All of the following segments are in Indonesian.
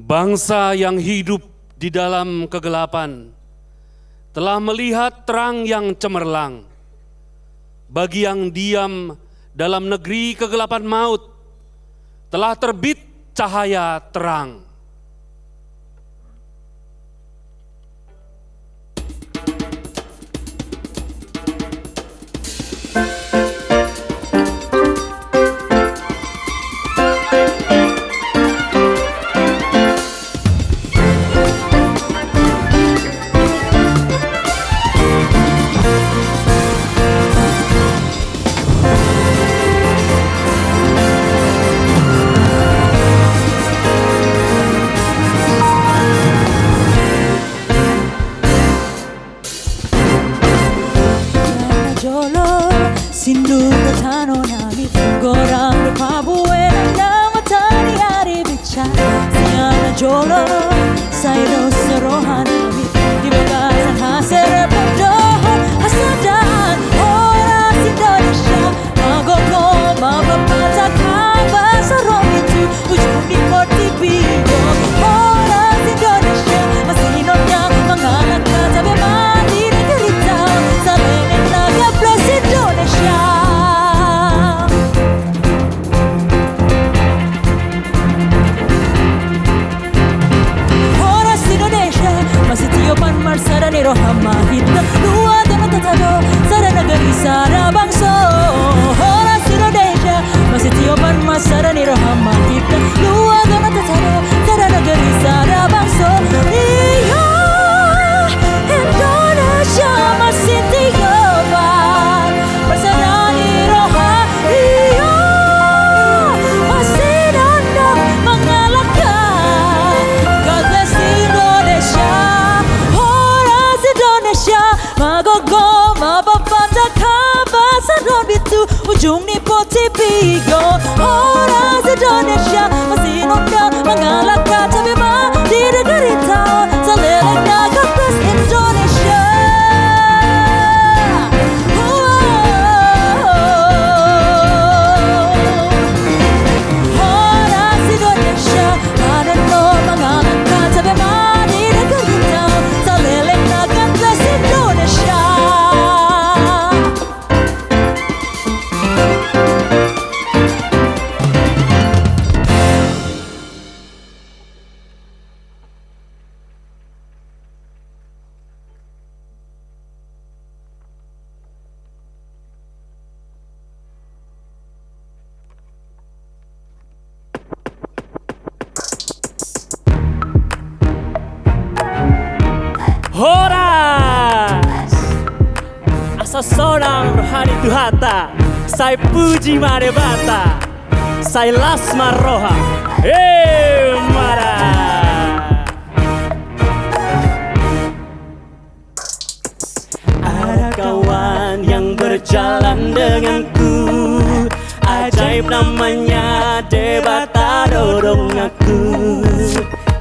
Bangsa yang hidup di dalam kegelapan telah melihat terang yang cemerlang. Bagi yang diam dalam negeri kegelapan maut, telah terbit cahaya terang. Sinduga tanonami gorang berpabuwe nama tani hari bicara siana jolo sayro serohanami di bagasan hasil pendohon hasadan orang Indonesia magogo mabapata kabar serom itu ujung di koti bigo orang Indonesia masih hidupnya mengalah kata mati derita sampai naga plus Indonesia. Sarane rohama hita dua dengan tatado sarana gari sara bangso horas Indonesia masih tiopan mas sarane rohama hita dua dengan tatado sarana gari sara bangso iya Indonesia masih tiopan bersarane roha iya masih dandang mengalahkan God bless Indonesia. Magogo mabapanda kabar saron itu ujung ni poti bigo orang Indonesia masih nongga mengalahkan tapi mati derita selelek naga plus Indonesia. Orang Indonesia ada no mengalahkan tapi mati derita selelek naga plus Indonesia. Horas asa seorang rohani Tuhata, saya puji marebata, saya lasma roha, mara. Ada kawan yang berjalan denganku, ajaib namanya Debata dorong aku.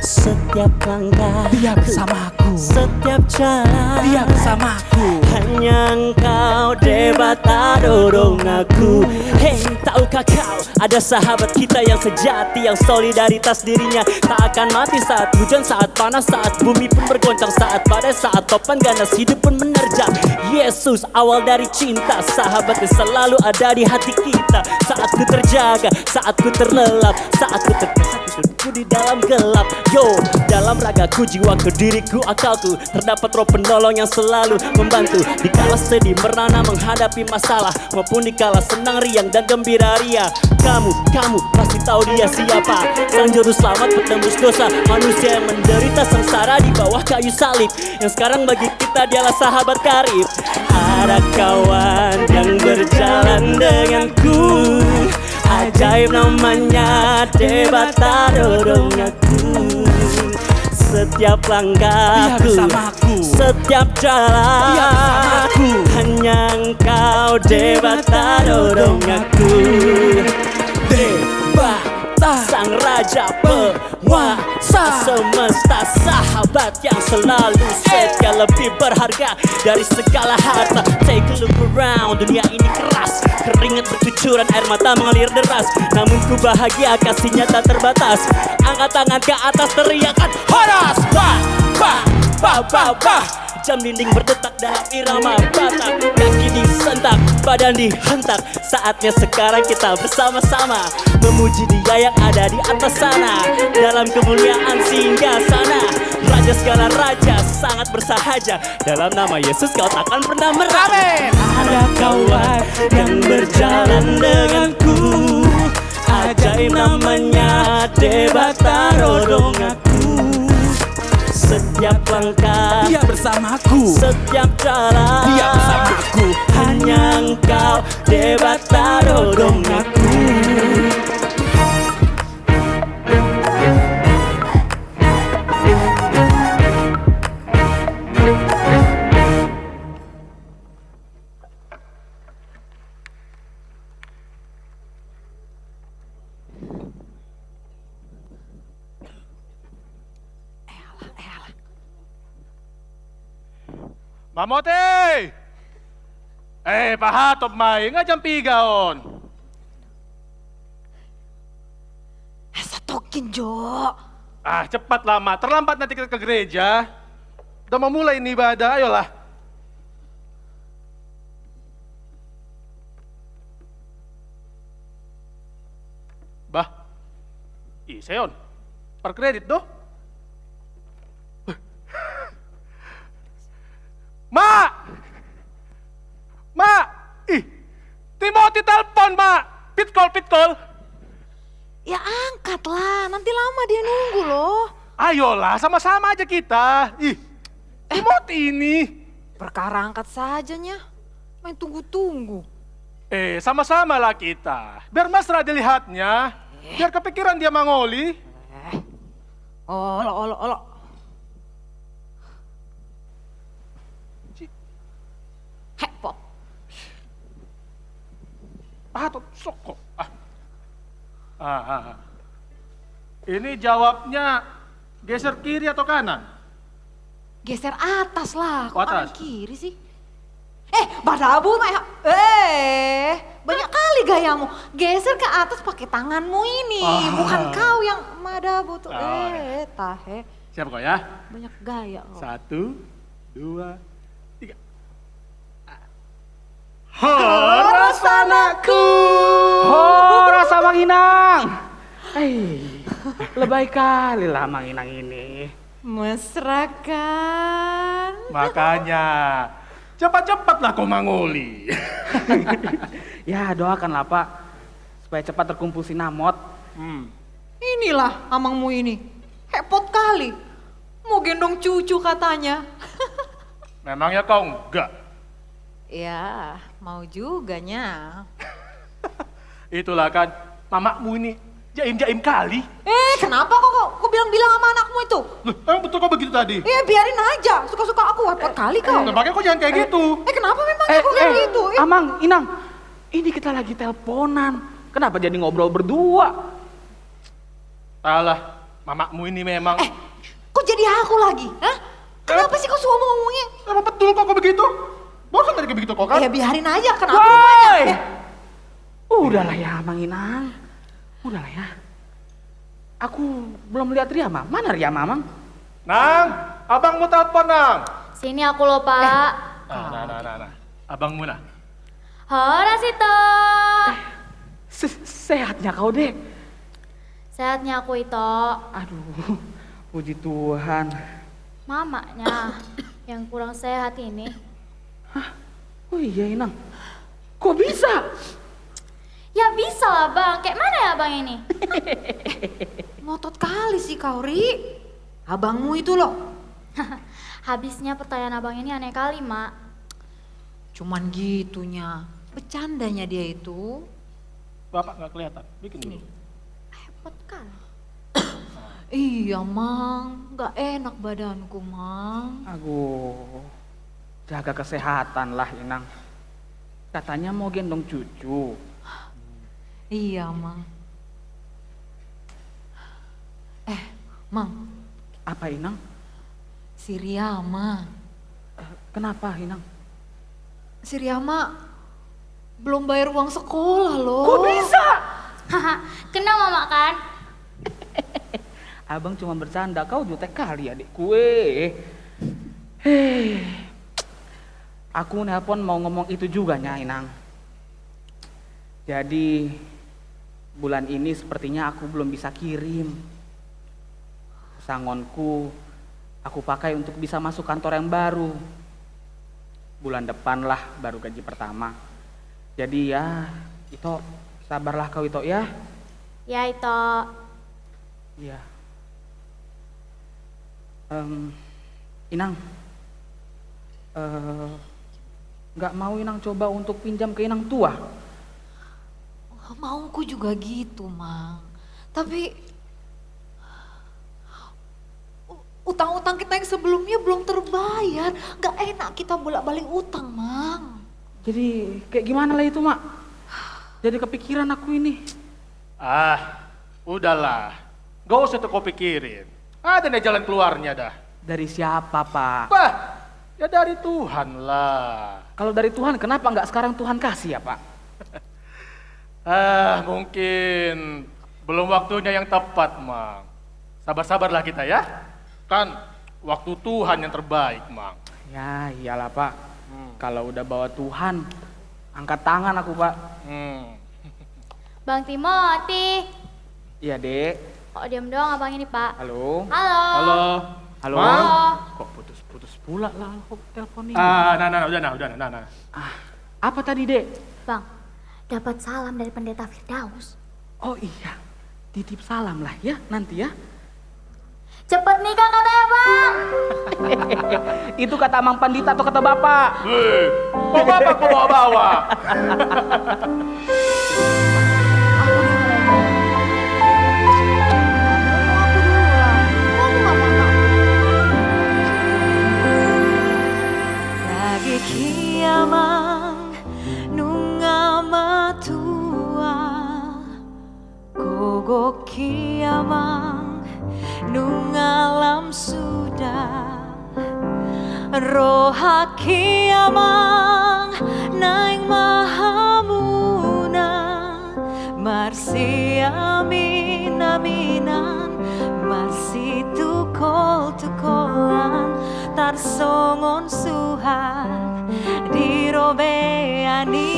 Setiap langkah dia bersamaku, setiap jalan dia bersamaku. Hanya engkau Debata dorong aku. Hey, tahukah kau ada sahabat kita yang sejati, yang solidaritas dirinya tak akan mati saat hujan, saat panas, saat bumi pun bergoncang, saat badai, saat topan ganas, hidup pun menerjang. Yesus awal dari cinta, sahabat yang selalu ada di hati kita. Saat ku terjaga, saat ku terlelap, saat ku terkesat hidupku di dalam gelap. Yo, dalam ragaku, jiwaku, diriku, akalku terdapat roh penolong yang selalu membantu. Dikala sedih merana menghadapi masalah, maupun dikala senang riang dan gembira ria. Kamu pasti tahu dia siapa, sang juru selamat petembus dosa manusia yang menderita sengsara di bawah kayu salib, yang sekarang bagi kita dialah sahabat karib. Ada kawan yang berjalan denganku, ajaib namanya Debata dorong aku. Setiap langkahku, setiap jalan, dia bersamaku. Hanya engkau Debata dorong aku. Debata sang raja penguasa semesta, sahabat sahabat yang selalu setia, lebih berharga dari segala harta. Take a look around, dunia ini keras, keringat bercucuran, air mata mengalir deras. Namun ku bahagia, kasihnya tak terbatas. Angkat tangan ke atas, teriakan Horas! Bah, bah, bah, bah, bah. Jam dinding berdetak dalam irama Batak. Kaki disentak, badan dihentak. Saatnya sekarang kita bersama-sama memuji Dia yang ada di atas sana, dalam kemuliaan singgah sana. Raja segala raja, sangat bersahaja. Dalam nama Yesus kau takkan pernah merah. Ada kawan yang berjalan denganku, ajaib namanya Debataro dong aku. Setiap langkah Dia bersamaku, setiap jalan Dia bersamaku. hanya Engkau Debataro dong aku. Mamote! Pahatop may, nga dyan pigaon. Asa tokin, Jo. Cepat lama, terlambat nanti kita ke gereja. Udah mau mulai ini ibadah, ayolah. Bah, Seon, per kredit doh. Ma! Timothy telepon, Ma! Pit call. Ya angkatlah, nanti lama dia nunggu loh. Ayolah, sama-sama aja kita. Timothy ini. Perkara angkat sajanya, main tunggu-tunggu. Sama-sama lah kita. Biar mesra dilihatnya. Biar kepikiran dia mangoli. Olo. Hepot. Soko. Ini jawabnya geser kiri atau kanan? Geser atas lah, kok Atas. kanan kiri sih? Badabu, banyak kali gayamu. Geser ke atas pakai tanganmu ini, bukan kau yang madabu tuh. Tahe. Siap kok ya? Banyak gaya kok. 1, 2, 3. Horas anakku. Horas Mang Inang. Lebay kali lah Mang Inang ini. Mesra kan? Makanya, cepat-cepatlah kau mangoli. Ya doakanlah Pak, supaya cepat terkumpul sinamot. Inilah amangmu ini, hepot kali. Mau gendong cucu katanya. Memangnya kau enggak? Ya, mau juganya. Itulah kan, mamakmu ini jaim-jaim kali. Kenapa kok bilang-bilang sama anakmu itu? Loh, emang betul kau begitu tadi? Biarin aja, suka-suka aku, hepot kali kau. Makanya kau jangan kayak gitu. Kenapa memang aku kayak gitu? Amang, Inang, ini kita lagi teleponan. Kenapa jadi ngobrol berdua? Alah, mamakmu ini memang... Kok jadi aku lagi? Hah? Kenapa sih kau suka ngomongnya? Apa betul kok begitu? Barusan tadi begitu kok kan? Ya biarin aja, kenapa rumahnya? Udahlah ya Mang Inang, udahlah ya. Aku belum lihat Riyama. Mana Riyama, Mang? Nang, abangmu telepon, Nang. Sini aku loh, Pak. Nah. Abangmu nah. Horas itu. Sehatnya kau, Dek? Sehatnya aku itu. Aduh, puji Tuhan. Mamanya yang kurang sehat ini. Oh iya, Inang. Kok bisa? Ya bisa lah, Bang. Kayak mana ya, Bang ini? Ngotot kali sih kau, Ri. Abangmu itu loh. Habisnya pertanyaan Abang ini aneh kali, Mak. Cuman gitunya. Bercandanya dia itu. Bapak nggak kelihatan. Bikin dulu. Repot kan? Iya, Mang. Gak enak badanku, Mang. Aduh, jaga kesehatan lah, Inang. Katanya mau gendong cucu. Iya, Mang. Mang. Apa, Inang? Si Riyama. Kenapa Inang? Si Riyama belum bayar uang sekolah loh. Kok bisa? Haha, kena mama kan? Abang cuma bercanda, kau jutek kali adik kue. Aku nelpon mau ngomong itu juga nya Inang. Jadi bulan ini sepertinya aku belum bisa kirim. Sangonku aku pakai untuk bisa masuk kantor yang baru. Bulan depan lah baru gaji pertama. Jadi ya, Ito, sabarlah kau Ito ya. Ya itu. Iya. Inang, nggak mau Inang coba untuk pinjam ke Inang tua? Mauku juga gitu, Mang. Tapi utang-utang kita yang sebelumnya belum terbayar. Gak enak kita bolak-balik utang, Mang. Jadi kayak gimana lah itu, Mak? Jadi kepikiran aku ini. Ah, udahlah. Gak usah tuh kau pikirin. Ada nih jalan keluarnya dah. Dari siapa, Pak? Bah, ya dari Tuhan lah. Kalau dari Tuhan, kenapa nggak sekarang Tuhan kasih ya, Pak? Mungkin belum waktunya yang tepat, Mang. Sabar-sabarlah kita ya. Kan waktu Tuhan yang terbaik, Mang. Ya, iyalah, Pak. Kalau udah bawa Tuhan, angkat tangan aku, Pak. Bang Timothy. Iya, Dek. Kok diam doang abang ini, Pak? Halo. Halo. Halo. Halo. Mang? Kok putus-putus pula lah kok telepon ini. Udah. Apa tadi, Dek? Bang, dapat salam dari pendeta Firdaus. Oh iya, titip salam lah ya nanti ya. Cepet nikah katanya, Bang. Itu kata Mang Pandita atau kata Bapak? Kok bapak kau bawa-bawa? Lagi kiamang nunga matua Gogo kiamang nunga lam sudah Roha kiamang naing mahamuna Marsi amin aminan Marsi tukol-tukolan Tarsongon suhat di robeani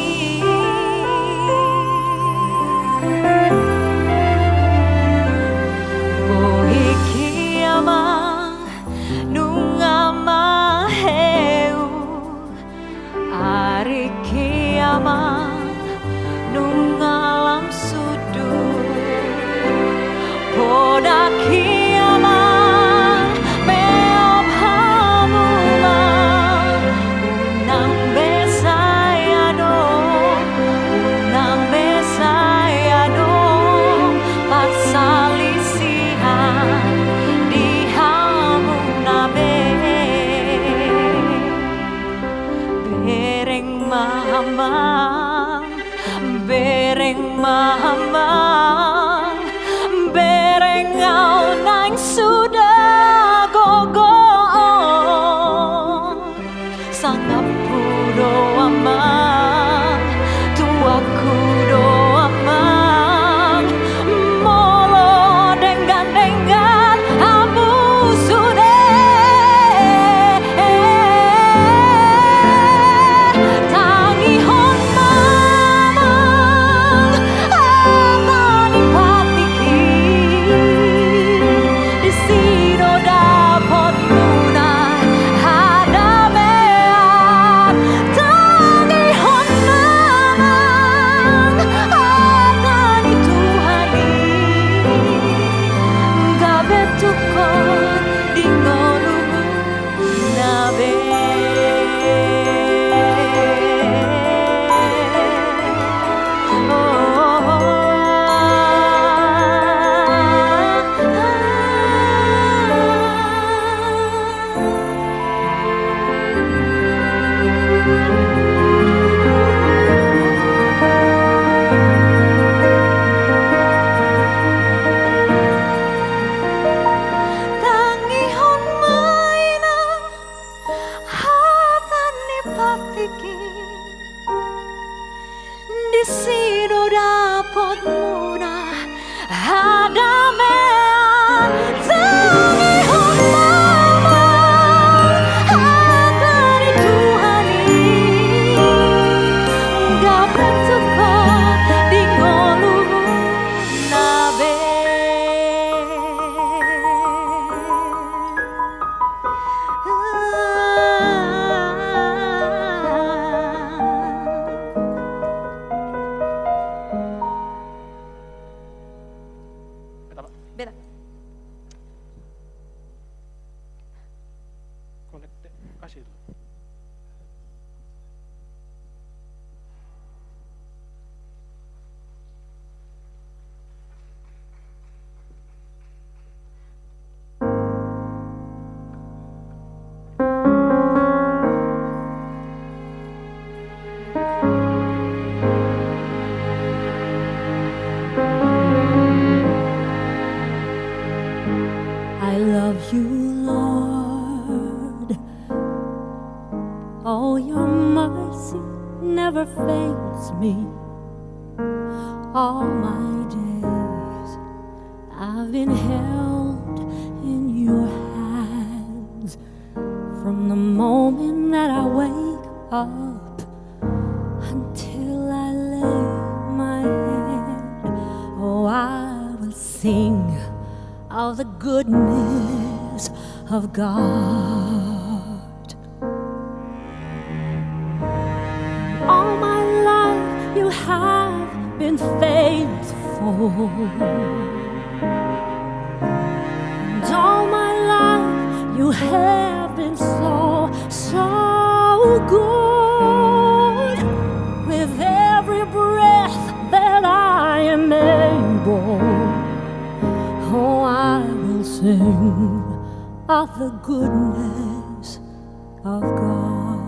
Bohi kiamang nunga maheu Ari kiamang nunga lam sudu Poda kiamang meop hamuma Unang besaya do Pak. Beta. Kolekte, kasih itu. I love you, Lord. Oh, your mercy never fails me. All my days I've been held in your hands. From the moment that I wake up until I lay my head, oh, I will sing of the goodness of God. All my life you have been faithful, and all my life you have been so, so good. With every breath that I am able, oh, I will sing of the goodness of God.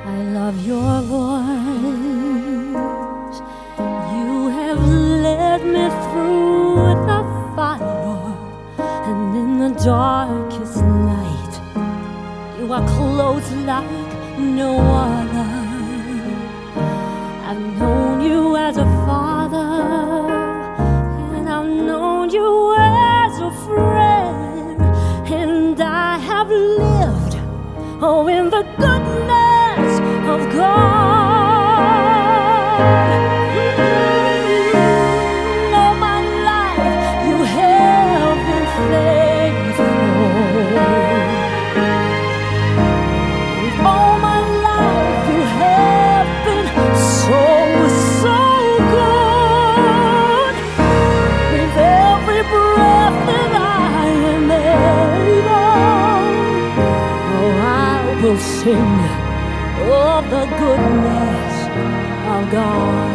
I love your voice. You have led me through the fire, and in the darkest night, you are close like no other. I've known you as a father, and I've known you as a friend, and I have lived, oh, in the goodness of God. All my life you have been faithful. All my life you have been so, so good. With every breath that I am able, oh, I will sing of the goodness of God.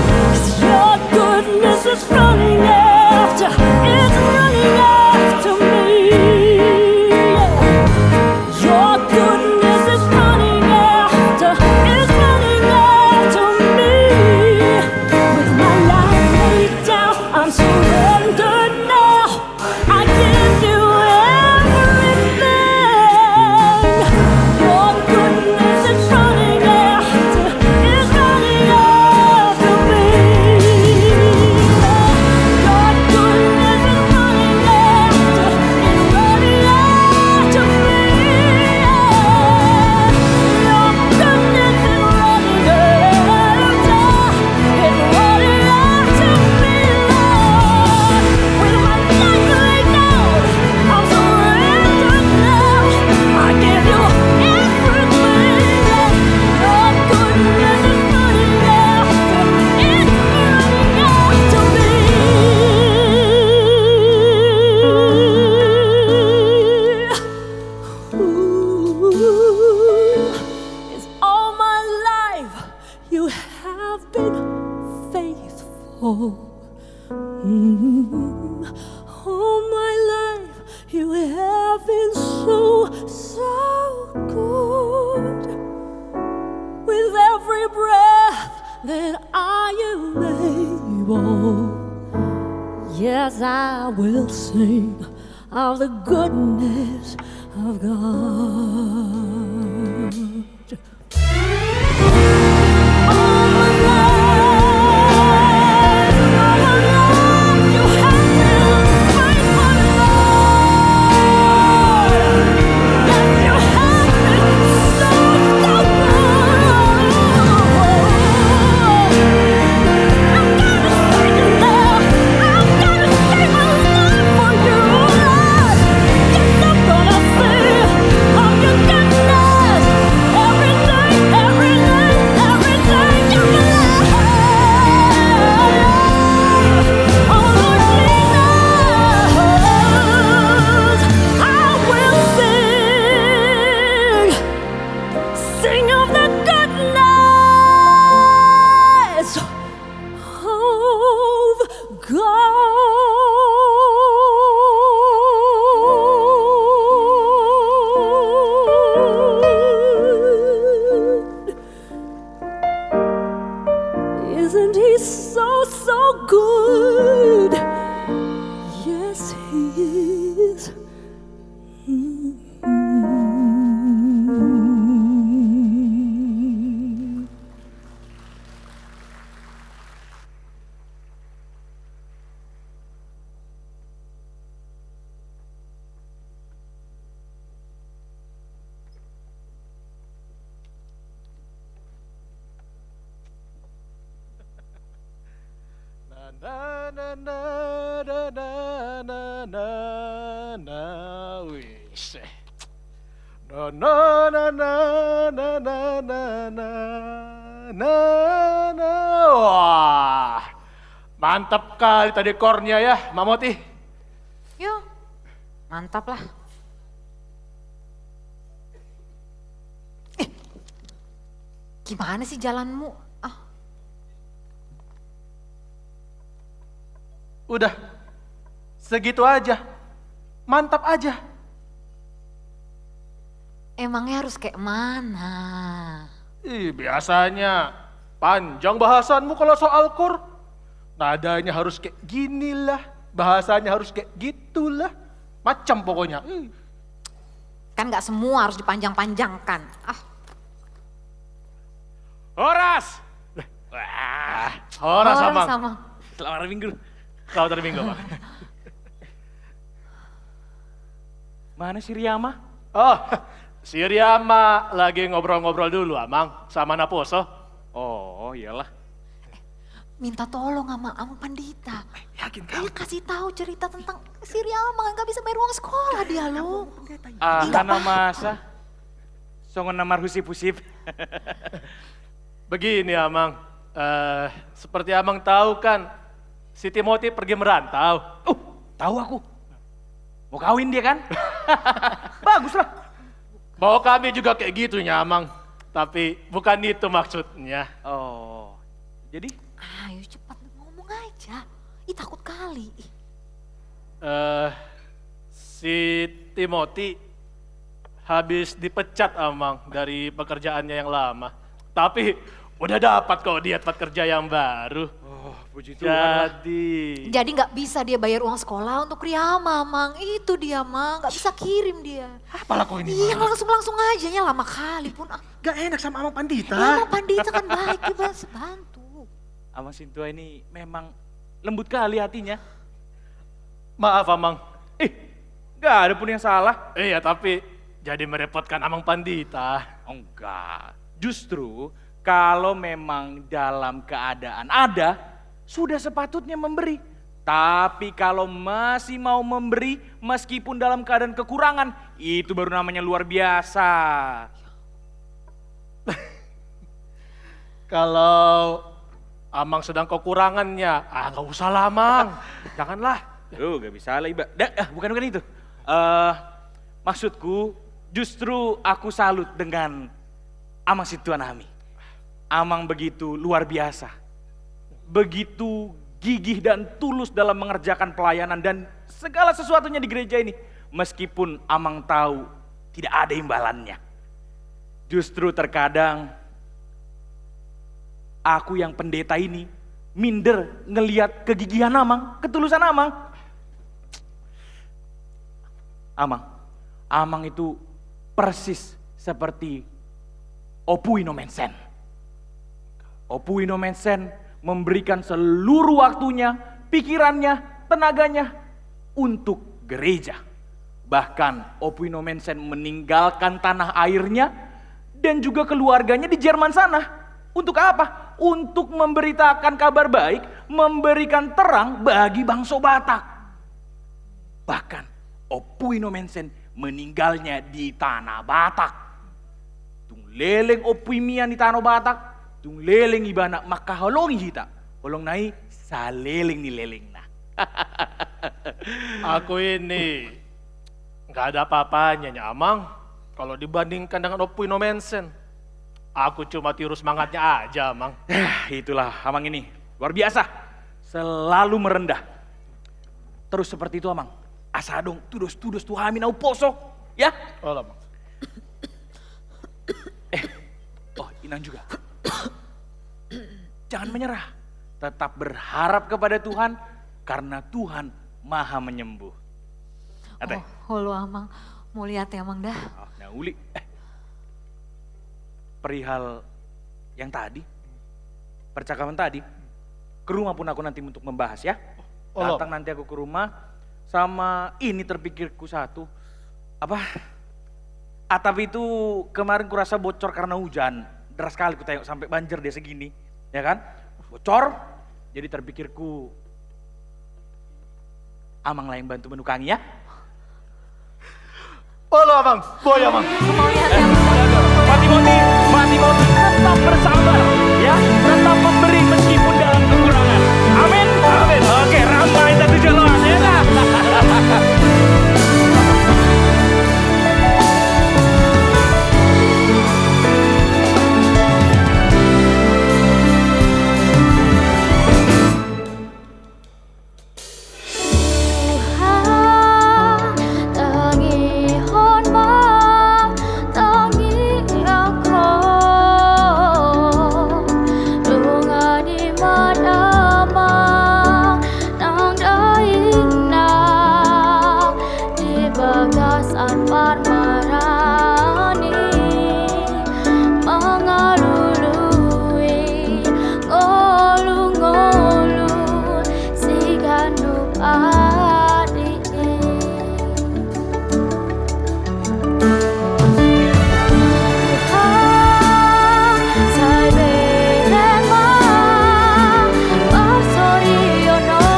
'Cause your goodness is running after, it's running after me. Your goodness is running after, it's running after me. With my life laid down, I'm surrendered now. I give you everything. Your goodness is running after, it's running after me. Your goodness is running after, it's running after me. Your goodness is running after, it's running after me, Lord. With my life laid down, I'm surrendered now. I give you everything. Your goodness is running after, it's running after me. Ooh, 'cause all my life you have been faithful. All my life you have been so, so good. With every breath that I am able, yes, I will sing of the goodness of God. All my life you have been faithful, Lord. Yes, you have been so, so good. I'm gonna sing it now. I'm na na wis. Na na na na na na na na na na. Wah. Mantap kali tadi kornya ya, Mamoti. Yo, mantap lah. Gimana sih jalanmu? Ah, Udah, segitu aja. Mantap aja. emangnya harus kayak mana? Biasanya panjang bahasanmu kalau soal kur. Nadanya harus kayak gini lah. Bahasanya harus kayak gitulah. Macam pokoknya. Kan gak semua harus dipanjang-panjangkan. Ah, Horas! Wah, Horas orang Amang. sama. Selamat hari Minggu. Selamat hari Minggu, Bang. Mana si Riyama? Oh, si Riyama lagi ngobrol-ngobrol dulu, Amang, sama Naposo. Oh, iyalah. Minta tolong sama Amang Pandita. Yakin Dia kasih tahu cerita tentang si Riyama gak bisa bayar uang sekolah dia loh. Karena masa songon namar husip-husip. Begini, Amang. Seperti Amang tahu kan, si Timothy pergi merantau. Tahu aku. Mau kawin dia kan? Bagus lah. Mau kami juga kayak gitunya, Amang. Tapi bukan itu maksudnya. Oh, jadi? Ayo cepat ngomong aja. Ih takut kali. Si Timothy habis dipecat, Amang, dari pekerjaannya yang lama. Tapi udah dapat kok dia tempat kerja yang baru. Oh, puji Tuhan. Jadi nggak bisa dia bayar uang sekolah untuk Riyama, Mang. Itu dia, Mang. Nggak bisa kirim dia. Apalah kok ini, Iya, Mang? langsung aja nya lama kali pun. Ah, Gak enak sama Amang Pandita. ya, Mang Pandita kan baik, dia bisa bantu. Amang Sintua ini memang lembut kali hatinya. Maaf, Amang. Gak ada pun yang salah. Iya, tapi jadi merepotkan Amang Pandita. Enggak. Justru kalau memang dalam keadaan ada, sudah sepatutnya memberi. Tapi kalau masih mau memberi meskipun dalam keadaan kekurangan, itu baru namanya luar biasa. Kalau Amang sedang kekurangannya, gak usah lah, Amang. Janganlah. Gak bisa lah, Iba. Bukan itu. Maksudku, justru aku salut dengan Amang Situan Ami. Amang begitu luar biasa. Begitu gigih dan tulus dalam mengerjakan pelayanan dan segala sesuatunya di gereja ini. Meskipun Amang tahu tidak ada imbalannya. Justru terkadang aku yang pendeta ini minder ngelihat kegigihan Amang, ketulusan Amang. Amang itu persis seperti Opui no Mensen. Opui no Mensen memberikan seluruh waktunya, pikirannya, tenaganya untuk gereja. Bahkan Opui no Mensen meninggalkan tanah airnya dan juga keluarganya di Jerman sana. Untuk apa? Untuk memberitakan kabar baik, memberikan terang bagi bangsa Batak. Bahkan Opui no Mensen meninggalnya di tanah Batak. Tung leleng Opui mian di tanah Batak, tung leleng ibana makaholongi hita. Holong nai saleleng ni leleng na. Aku ini nggak ada apa-apanya, Nya Amang. Kalau dibandingkan dengan Opui no Mensen, aku cuma tiru semangatnya aja, Amang. Itulah Amang ini, luar biasa. Selalu merendah. Terus seperti itu Amang. Asa dong, tudos tu hamin au poso, ya? Oh, lah, Amang. Inang juga. Jangan menyerah. Tetap berharap kepada Tuhan karena Tuhan Maha menyembuh. Ate. Oh, lu Amang. Mau lihat ya, Amang dah. Nah, uli. Perihal yang tadi, percakapan tadi, ke rumah pun aku nanti untuk membahas ya. Datang nanti aku ke rumah, sama ini terpikirku satu, apa? Atap itu kemarin kurasa bocor karena hujan, deras sekali ku tengok sampai banjir dia segini, ya kan? Bocor, jadi terpikirku, Amang lah yang bantu menukangi ya. Halo Amang, boy Amang. Mau lihat yang Mbak Timoti tetap bersabar ya, tetap memberi meskipun dalam kekurangan. Amin. Amin. Oke, ramai tadi jalan ya. Tangi honma, tangi aku, lunga di mana nang daina di bagasan parmarani mengalului ngolu-ngolu si gandup adik. Sai berema barsoriono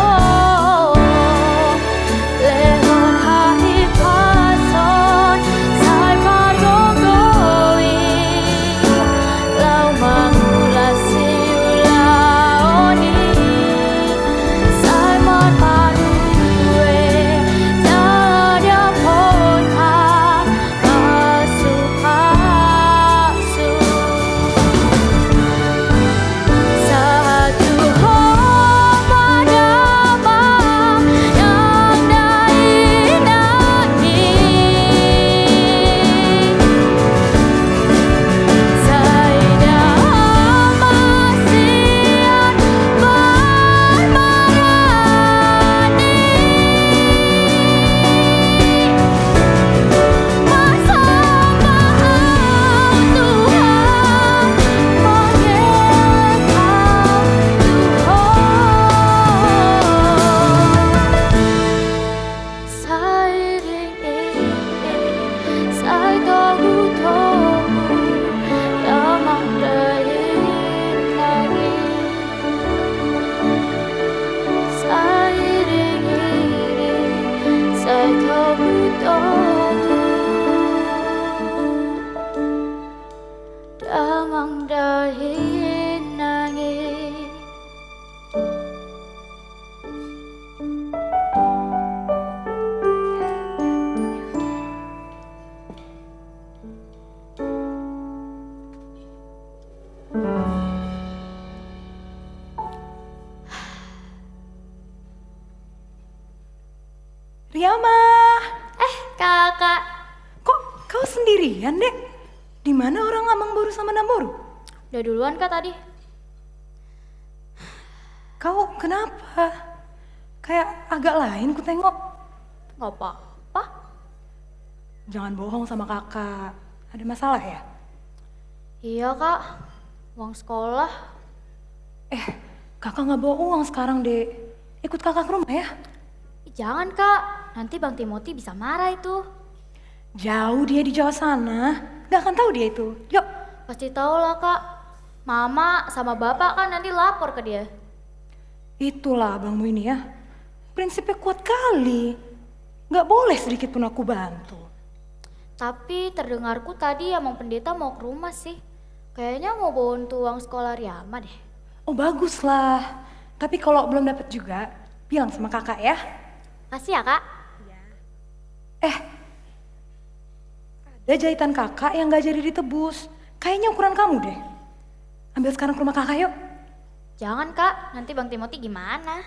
lehon hahi pason sai margongoi lau mangulasi ulaoni sai mon marue jadia pon pasu-pasu satu homadama yang dainani Saida masian bermarani masa mau Tuhan mengekam Tuhan sairing sai togu-togu damang dahin lagi sairing sai togu-togu damang dahin nangis. Riyama, Kakak, kok kau sendirian, Dek? Di mana orang Amang Boru sama Namboru? udah duluan Kak tadi? Kau kenapa? Kayak agak lain ku tengok. Gak apa-apa. Jangan bohong sama kakak. Ada masalah ya? Iya Kak, uang sekolah. Kakak nggak bawa uang sekarang, Dek. Ikut kakak ke rumah ya. Ih, jangan Kak, nanti Bang Timoti bisa marah itu. Jauh dia di Jawa sana. Gak akan tahu dia itu. Yuk. Pasti tahu lah Kak. Mama sama Bapak kan nanti lapor ke dia. Itulah abangmu ini ya. Prinsipnya kuat kali. Gak boleh sedikit pun aku bantu. Tapi terdengarku tadi Amang Pendeta mau ke rumah sih. Kayaknya mau bawa untuk uang sekolah Riyama deh. Oh baguslah. Tapi kalau belum dapat juga, bilang sama kakak ya. Kasih ya Kak. Ada jahitan kakak yang gak jadi ditebus. Kayaknya ukuran kamu deh. Ambil sekarang ke rumah kakak yuk. Jangan Kak, nanti Bang Timoti gimana?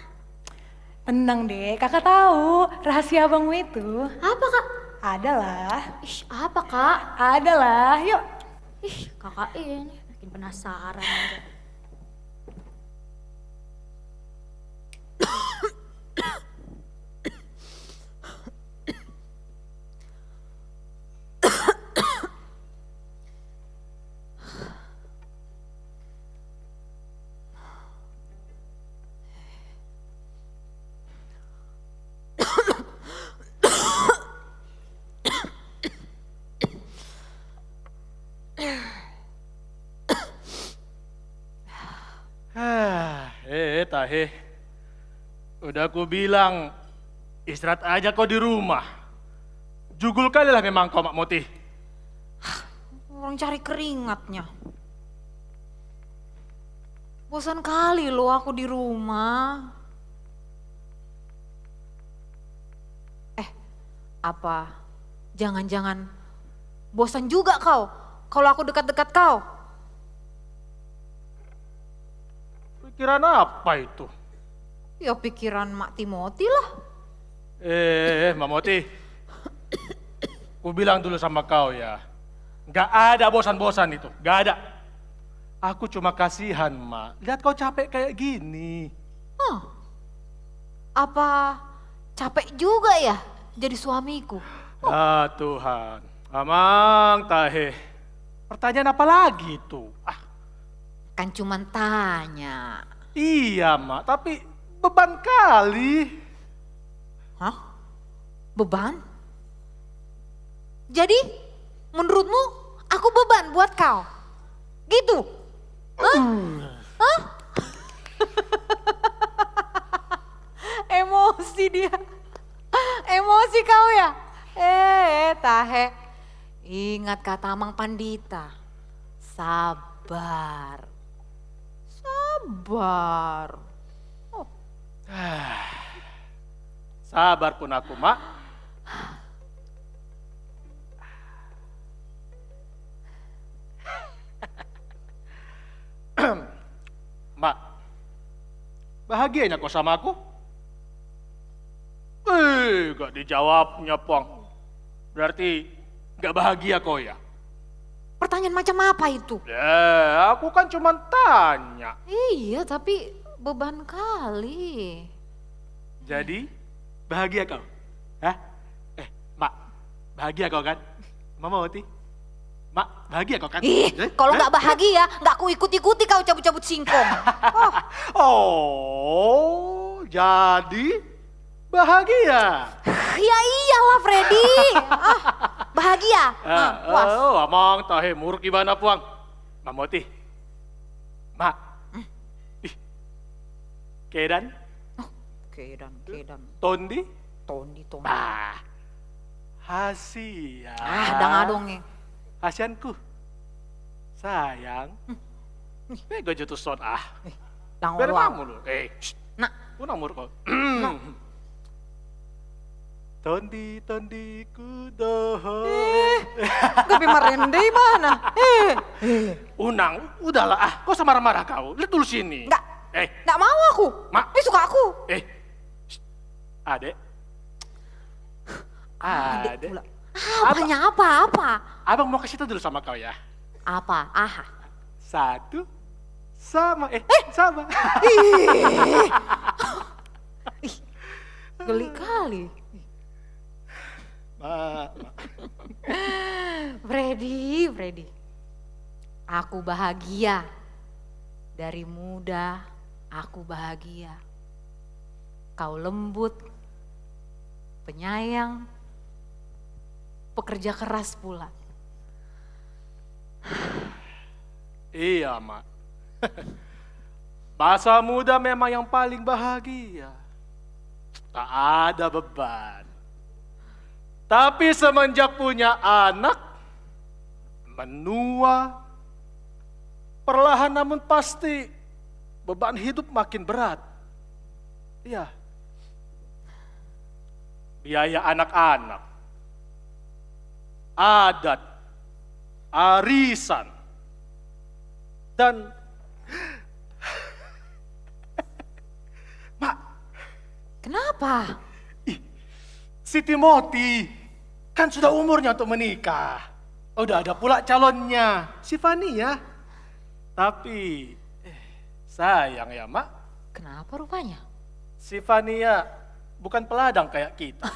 Tenang deh, kakak tahu rahasia abangmu itu. Apa Kak? Adalah. Ih, apa Kak? Adalah, yuk. Ih, kakak ini makin penasaran aja. Tahe. Udah aku bilang, Istirahat aja kau di rumah. Jugul kali lah memang kau, Mak Moti. Orang cari keringatnya. Bosan kali lo aku di rumah. Apa jangan-jangan bosan juga kau kalau aku dekat-dekat kau? Pikiran apa itu? Ya pikiran Mak Timoti lah. Mak Moti. Ku bilang dulu sama kau ya. Gak ada bosan-bosan itu, gak ada. Aku cuma kasihan, Mak. Lihat kau capek kayak gini. Apa capek juga ya jadi suamiku? Ah Tuhan, Amang Tahe. Pertanyaan apa lagi itu? Kan cuman tanya. Iya, Mak, tapi beban kali. Hah? Beban? Jadi menurutmu aku beban buat kau? Gitu? Hah? Emosi dia. Emosi kau ya? Tahe. Ingat kata Mang Pandita. Sabar. Sabar. Sabar pun aku, Mak. Mak, bahagianya kau sama aku? Gak dijawabnya, Pong. Berarti gak bahagia kau ya? Pertanyaan macam apa itu? Ya, aku kan cuma tanya. Iya, tapi beban kali. Jadi, bahagia kau? Hah? Mak, bahagia kau kan? Mama Moti? Mak, bahagia kau kan? Kalau nggak bahagia, nggak ku ikut-ikuti kau cabut-cabut singkong. Oh, jadi bahagia? Ya iyalah Freddy. Bahagia. Puas. Amang Tahe, muruk gimana Puang? Mama Moti? Mak? Kedan? Kedan. Tondi? Tondi. Hasia. Dang-adongnya. Hasianku. Sayang. Bego jutu son Dang Biar orang. kamu lu. Nak. Unang muruk kau. Tondi kudoho. Tapi merendai mana? Unang, udahlah kau marah-marah kau. Lihat dulu sini. Enggak. Enggak mau aku. Mak. Suka aku. Adek. Adek pula. Apanya apa? Abang mau kasih tahu dulu sama kau ya. Apa? Satu. Sama. Sama. Geli kali. Freddy. Aku bahagia. Dari muda aku bahagia. Kau lembut, penyayang, pekerja keras pula. Iya, Mak. Masa muda memang yang paling bahagia. Tak ada beban. Tapi semenjak punya anak, menua, perlahan namun pasti beban hidup makin berat. Iya. Biaya anak-anak, adat, arisan, dan Mak, Kenapa? si Timoti kan sudah umurnya untuk menikah. Udah ada pula calonnya, si Fania. Tapi sayang ya, Mak. Kenapa rupanya? Si Fania bukan peladang kayak kita.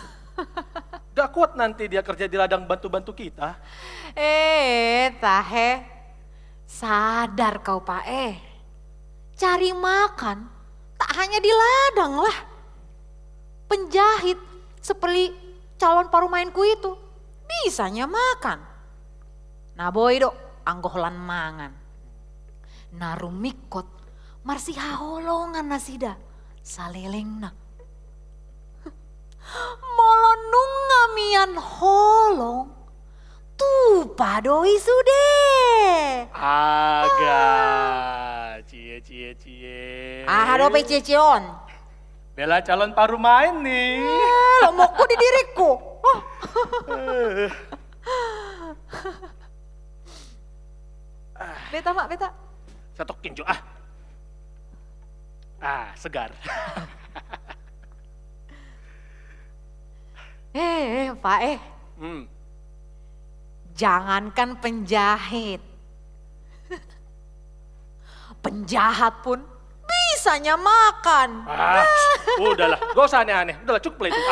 Gak kuat nanti dia kerja di ladang bantu-bantu kita. Tahe. Sadar kau Pak Cari makan tak hanya di ladang lah. Penjahit seperti calon paruh mainku itu bisanya makan. Nah boy dok anggohlan mangan. Narumikot marsi haholongan nasida saleleng na. Amian holong. Tu padoi sude. Agak. Cie. Hado pe cecion. Bella calon paruh main nih. Lo mokku di diriku. Oh. Beta mak, beta. Satu kinjo segar. Pak Hmm. jangankan penjahit. Penjahat pun bisanya makan. Udahlah, gak usah aneh-aneh. Udahlah, cukup lah itu.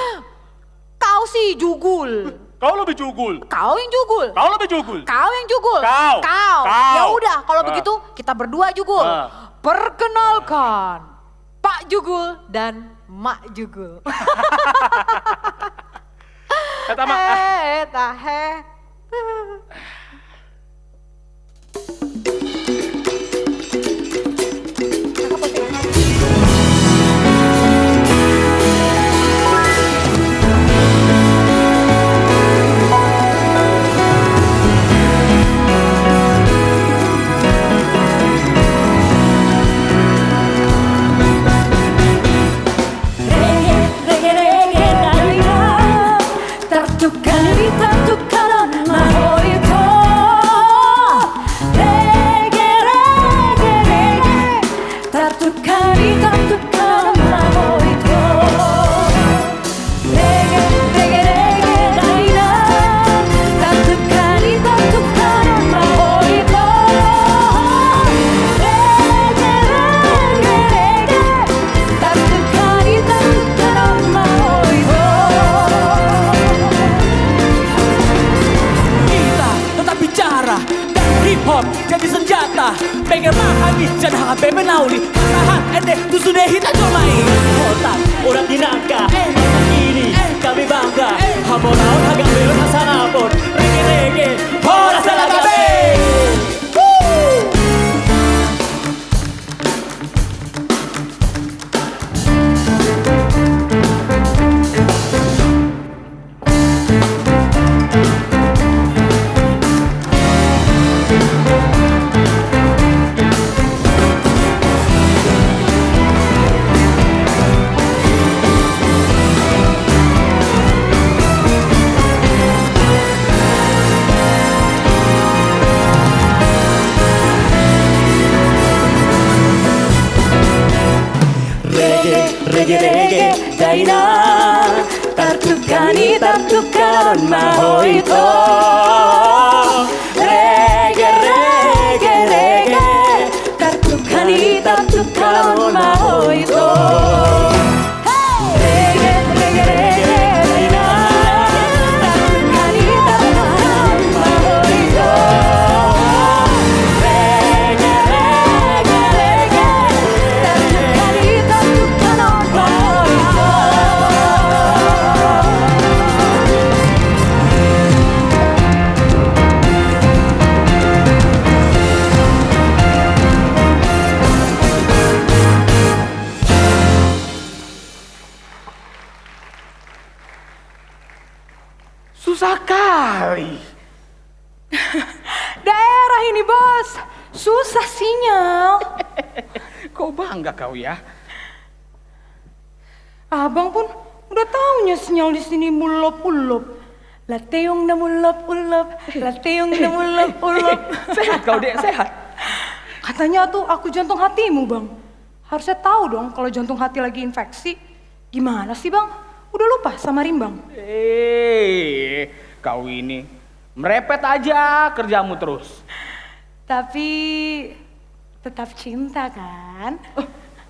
Kau sih jugul. Kau lebih jugul. Kau yang jugul. Kau lebih jugul. Kau yang jugul. Kau. Ya udah, kalau begitu kita berdua jugul. Perkenalkan, Pak Jugul dan Mak Jugul. Kata Mak. Tahe. Jadi senjata, pengen mahami dan hangat bebe nauli. Tahan, tu sudah hita comai. Otak, orang dinangka, ini kami bangga. Hamonau hagang belum hasanapun. Rege, hora salah babe. Rege, daina tartukani tartukan mahoito. Rege, tartukani tartukan mahoito. Susah kali. Daerah ini bos, susah sinyal. Kau bangga kau ya? Abang pun udah taunya sinyal di sini mulop-ulop. Lateong na mulop-ulop, lateong na mulop-ulop. Sehat kau dek, sehat. Katanya tuh aku jantung hatimu bang. Harusnya tahu dong kalau jantung hati lagi infeksi. Gimana sih bang? Udah lupa sama rimbang? Kau ini merepet aja kerjamu terus. Tapi tetap cinta kan?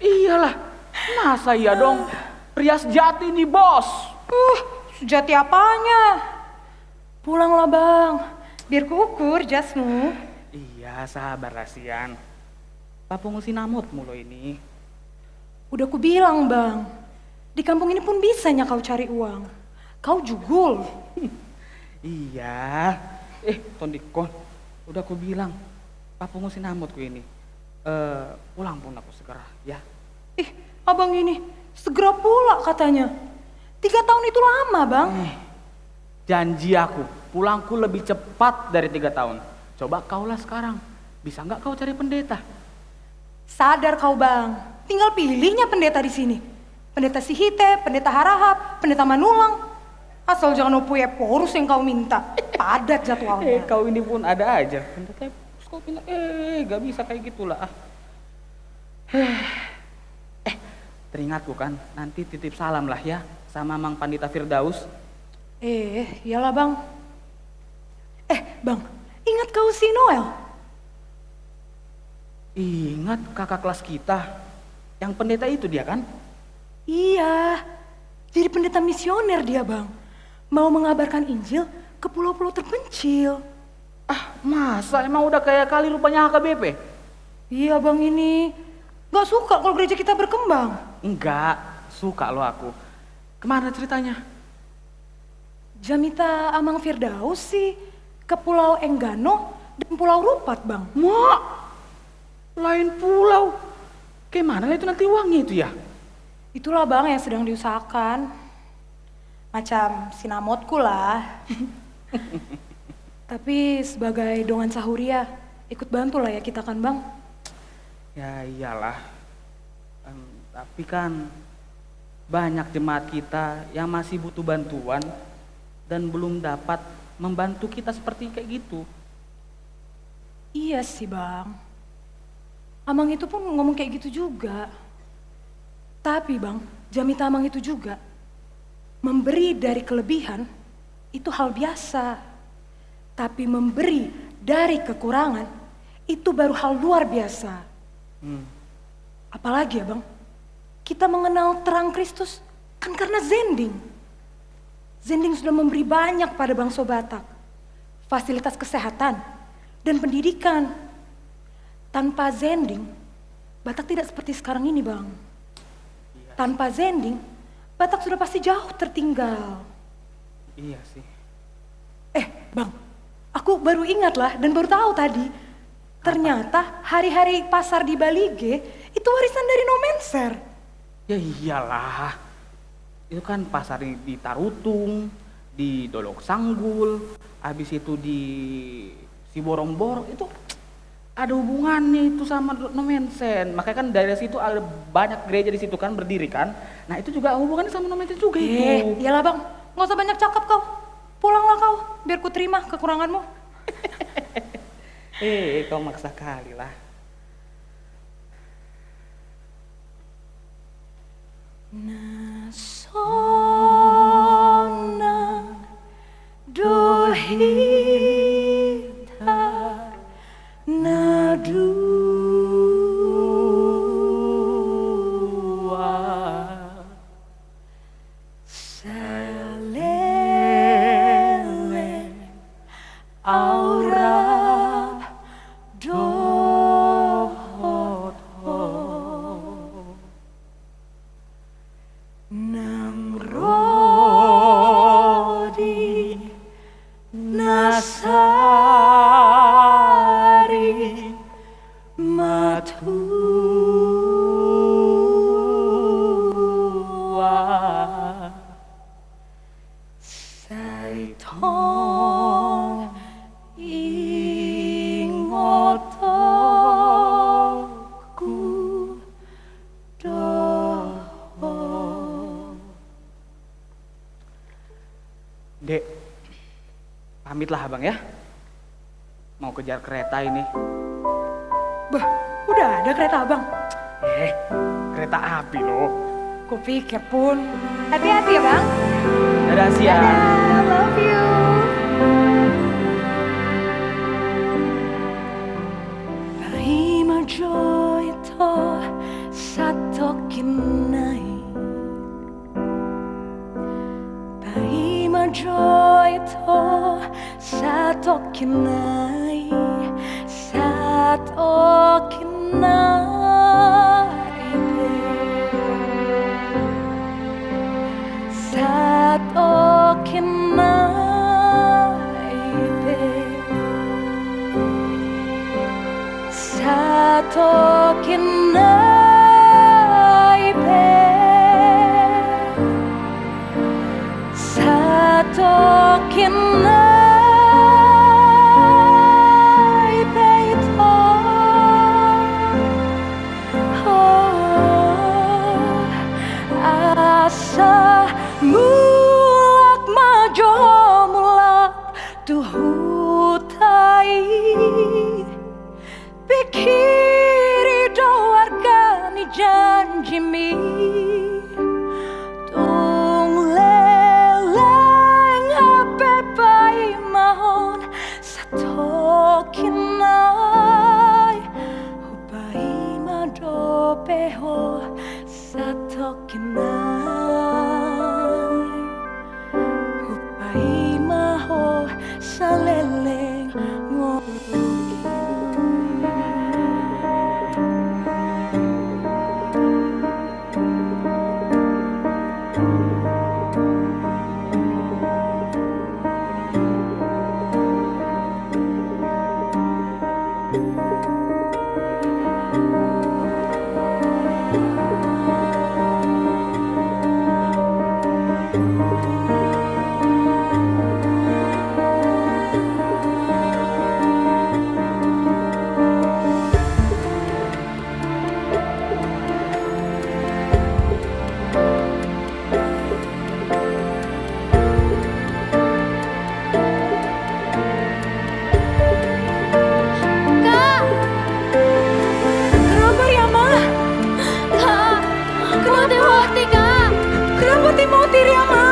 Iyalah, masa iya dong? Pria sejati nih bos. Sejati apanya? Pulanglah bang, biar kuukur jasmu. Iya, sabar Rasian. Papung sinamut mulu ini. Udah ku bilang bang, di kampung ini pun bisanya kau cari uang. Kau jugul. Iya. Tondikon, udah ku bilang. Papung sinamutku ini. Pulang pun aku segera, ya. Abang ini segera pula katanya. 3 tahun itu lama bang. Janji aku, pulangku lebih cepat dari 3 tahun. Coba kaulah sekarang, bisa nggak kau cari pendeta? Sadar kau bang, tinggal pilihnya pendeta di sini. Pendeta Sihite, pendeta Harahap, pendeta Manulang. Asal jangan Opoe Porus yang kau minta. Padat jadwalnya. Kau ini pun ada aja. Pendeta kau pindah, gak bisa kayak gitulah. Teringatku kan, nanti titip salam lah ya sama Mang Pandita Firdaus. Iyalah bang. Bang, ingat kau si Noel? Ingat kakak kelas kita, yang pendeta itu dia kan? Iya, jadi pendeta misioner dia bang. Mau mengabarkan Injil ke pulau-pulau terpencil. Masa emang udah kayak kali rupanya HKBP? Iya bang ini, gak suka kalau gereja kita berkembang. Enggak, suka loh aku. Kemana ceritanya? Jamita Amang Firdaus sih ke Pulau Enggano dan Pulau Rupat bang. Mak, lain pulau. Gimana itu nanti uangnya itu ya? Itulah bang yang sedang diusahakan. Macam sinamotku lah. Tapi sebagai dongan sahuria, ikut bantu lah ya kita kan bang. Ya iyalah. Tapi kan banyak jemaat kita yang masih butuh bantuan dan belum dapat membantu kita seperti kayak gitu. Iya sih bang. Amang itu pun ngomong kayak gitu juga. Tapi bang, Jamita Amang itu juga memberi dari kelebihan itu hal biasa. Tapi memberi dari kekurangan itu baru hal luar biasa. Apalagi ya bang, kita mengenal terang Kristus kan karena Zending. Zending sudah memberi banyak pada bangsa Batak. Fasilitas kesehatan dan pendidikan. Tanpa Zending, Batak tidak seperti sekarang ini bang. Tanpa Zending, Batak sudah pasti jauh tertinggal. Iya sih. Bang, aku baru ingat lah dan baru tahu tadi. Ternyata hari-hari pasar di Balige itu warisan dari Nomenser. Ya iyalah. Itu kan pasar di Tarutung, di Dolok Sanggul, habis itu di Siborong-borong itu ada hubungannya itu sama Nomensen. Makanya kan dari situ ada banyak gereja di situ kan berdiri kan. Nah itu juga hubungannya sama Nomensen juga itu. Iyalah bang, nggak usah banyak cakap kau. Pulanglah kau, biar ku terima kekuranganmu. Kau maksa kali lah. Nasona dohita nadua salele aura Namrodi Nasari Matua Saiton ingotoku Dek, pamitlah abang ya. Mau kejar kereta ini. Bah, udah ada kereta abang. Kereta api loh. Kupikir pun. Hati-hati ya bang. Dadah siang. Dadah, love you. Prima gioito satokinai. Prima gioito satokinai. Satokinai kinai peito asa mulak majo mulak tuhutai pikiri doargani janjimi tung leleng ape pai mahon satokinai upai madopeho satokinai upai maho saleleng Kak, Timothy, Kak. Kenapa Timothy, Rama?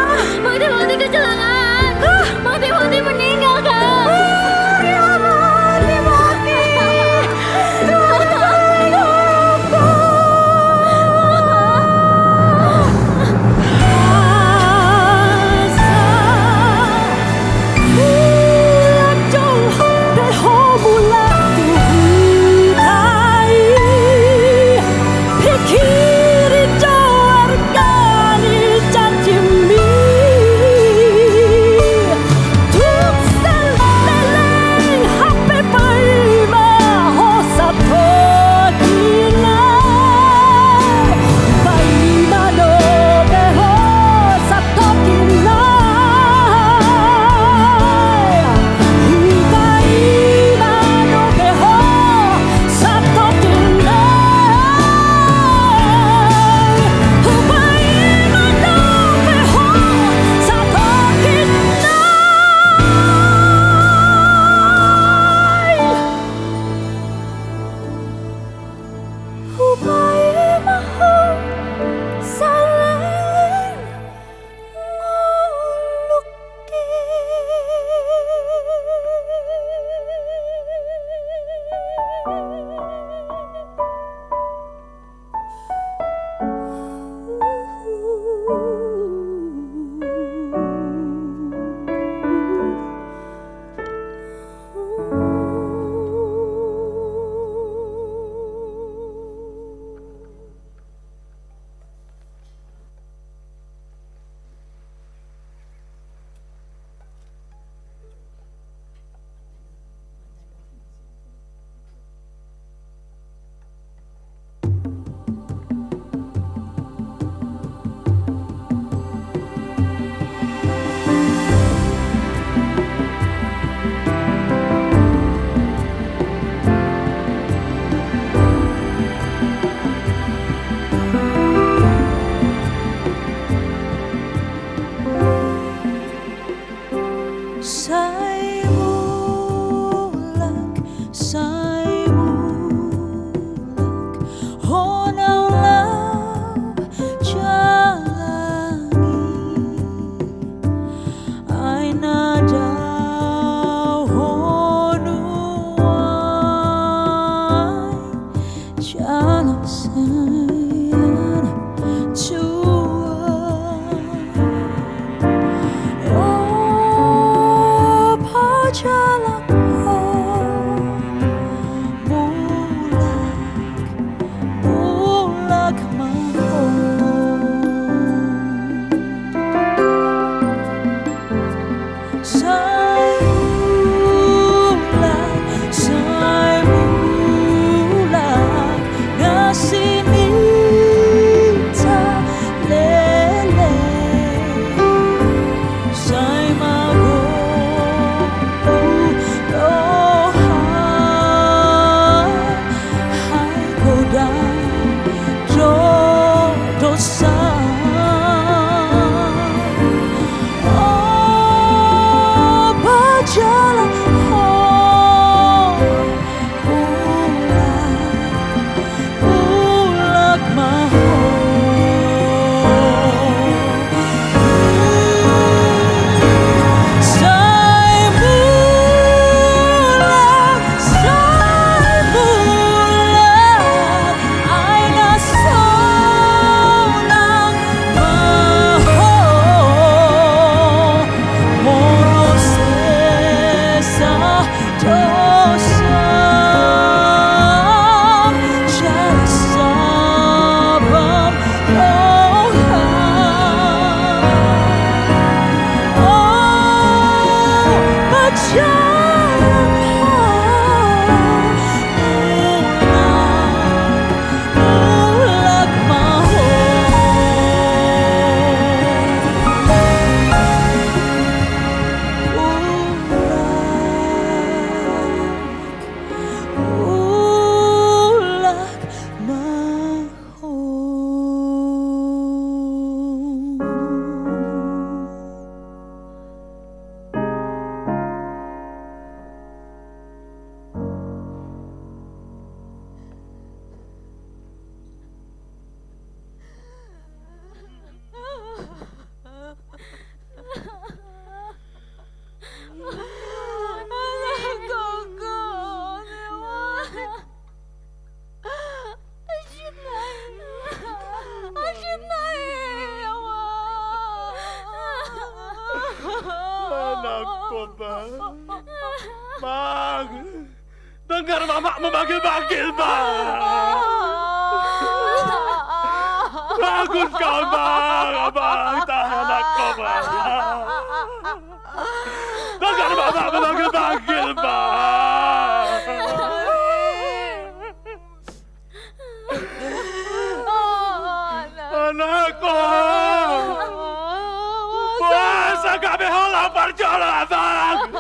Anakku, Bang. Bang, dengar Mama memanggil-manggil, Bang. Bangun kau, Bang. Bang, tahan anakku, Bang. Dengar Mama memanggil-manggil, Bang. Anakku. Puasa kami holang perjalanan, Bang.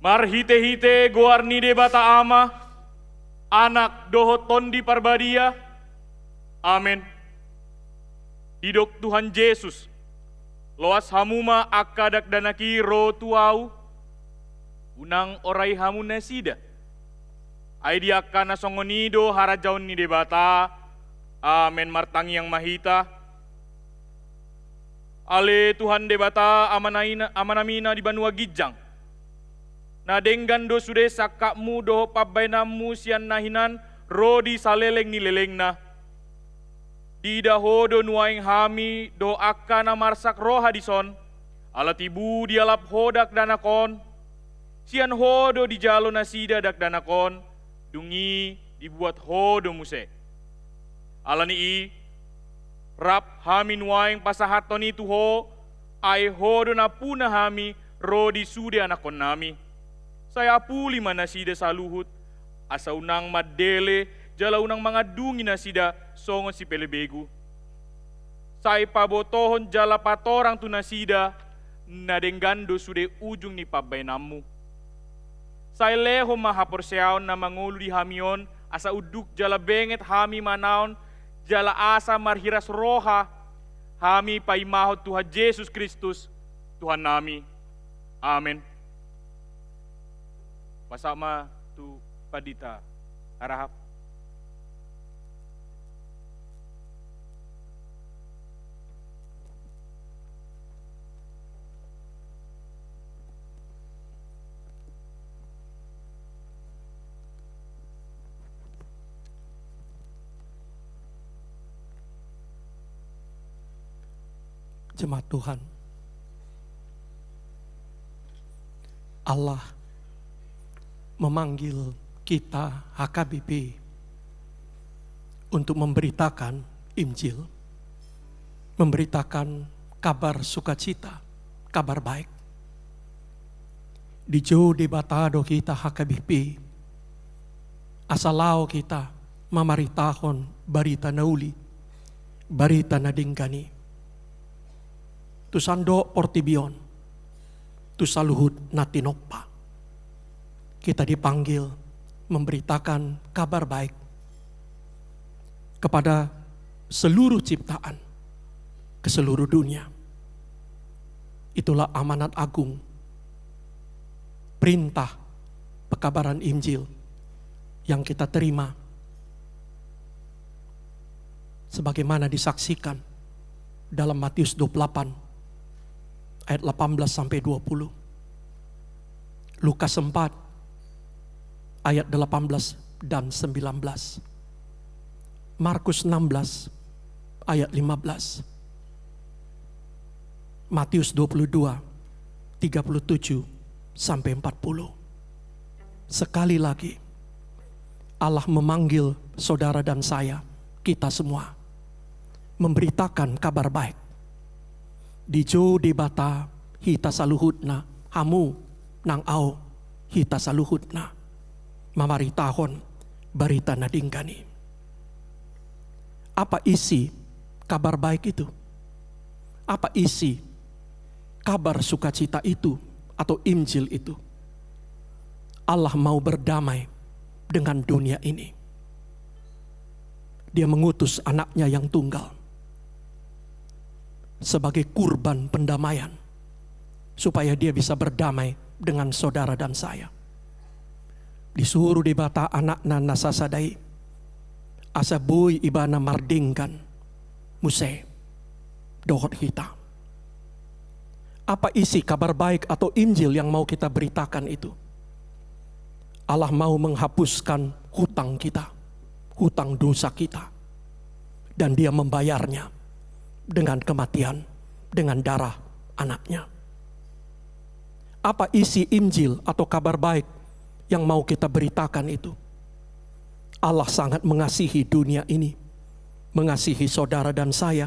Marhite-hite Goarnide Bata Ama, anak Dohot Tondi Parbadia. Amin. Hidup Tuhan Yesus. loas hamuma akadak danaki ro tuau, unang orai hamu nasida. Aidi akana songonido harajaun ni debata, amen martangi yang mahita. Ale Tuhan debata amanamina di Banua Gijang. Na denggan do sude sakakmu do pabainamu sian nahinan rodi saleleng ni lelengna. Di dahodo nuaing hami do akana marsak roha dison. Alatibu dialap hodak danakon. Sian hodo di jalo nasida dak danakon. Dungi dibuat hodo muse. Alani i rap hami nuaing pasahaton itu ho. Ai hodo na puna hami rodi sude anakon nami. Saya puli manasida saluhut, asa unang madele, jala unang mga dungi nasida, songon si pelebegu. Saya pabotohon jala patorang tu nasida, nadenggando sude ujung ni pabainamu. Saya leho mahaporseaon na mangulu di hamion, asa uduk jala benget hami manaon, jala asa marhiras roha, hami paimahot Tuhan Yesus Kristus, Tuhan nami. Amin. Pasama tu padita harahap. Jemaat Tuhan, Allah memanggil kita HKBP untuk memberitakan Injil, memberitakan kabar sukacita, kabar baik. Di jo debatado kita HKBP, asalau kita mamaritahon barita nauli, barita nadinggani. Tusando portibion, tusaluhut natinokpa. Kita dipanggil memberitakan kabar baik kepada seluruh ciptaan, ke seluruh dunia. Itulah amanat agung, perintah pekabaran Injil yang kita terima sebagaimana disaksikan dalam Matius 28 ayat 18 sampai 20. Lukas 4 ayat 18 dan 19. Markus 16 ayat 15. Matius 22 37 sampai 40. Sekali lagi Allah memanggil saudara dan saya, kita semua, memberitakan kabar baik. Di jo debata hita saluhutna, hamu nang au hita saluhutna, mamaritahon barita nadinggani. Apa isi kabar baik itu? Apa isi kabar sukacita itu atau Injil itu? Allah mau berdamai dengan dunia ini. Dia mengutus anaknya yang tunggal sebagai kurban pendamaian, supaya dia bisa berdamai dengan saudara dan saya. Disuruh debata anakna nasasadai, asa boy ibana mardingkan, muse, dohot kita. Apa isi kabar baik atau Injil yang mau kita beritakan itu? Allah mau menghapuskan hutang kita, hutang dosa kita, dan dia membayarnya dengan kematian, dengan darah anaknya. Apa isi Injil atau kabar baik yang mau kita beritakan itu? Allah sangat mengasihi dunia ini, mengasihi saudara dan saya,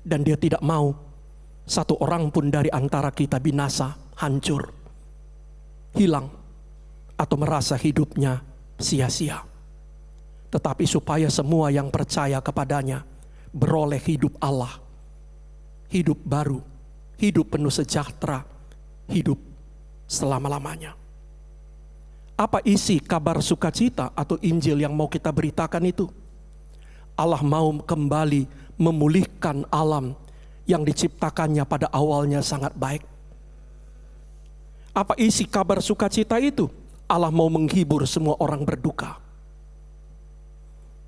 dan dia tidak mau satu orang pun dari antara kita binasa, hancur, hilang, atau merasa hidupnya sia-sia. Tetapi supaya semua yang percaya kepadanya beroleh hidup Allah, hidup baru, hidup penuh sejahtera, hidup selama-lamanya. Apa isi kabar sukacita atau Injil yang mau kita beritakan itu? Allah mau kembali memulihkan alam yang diciptakannya pada awalnya sangat baik. Apa isi kabar sukacita itu? Allah mau menghibur semua orang berduka.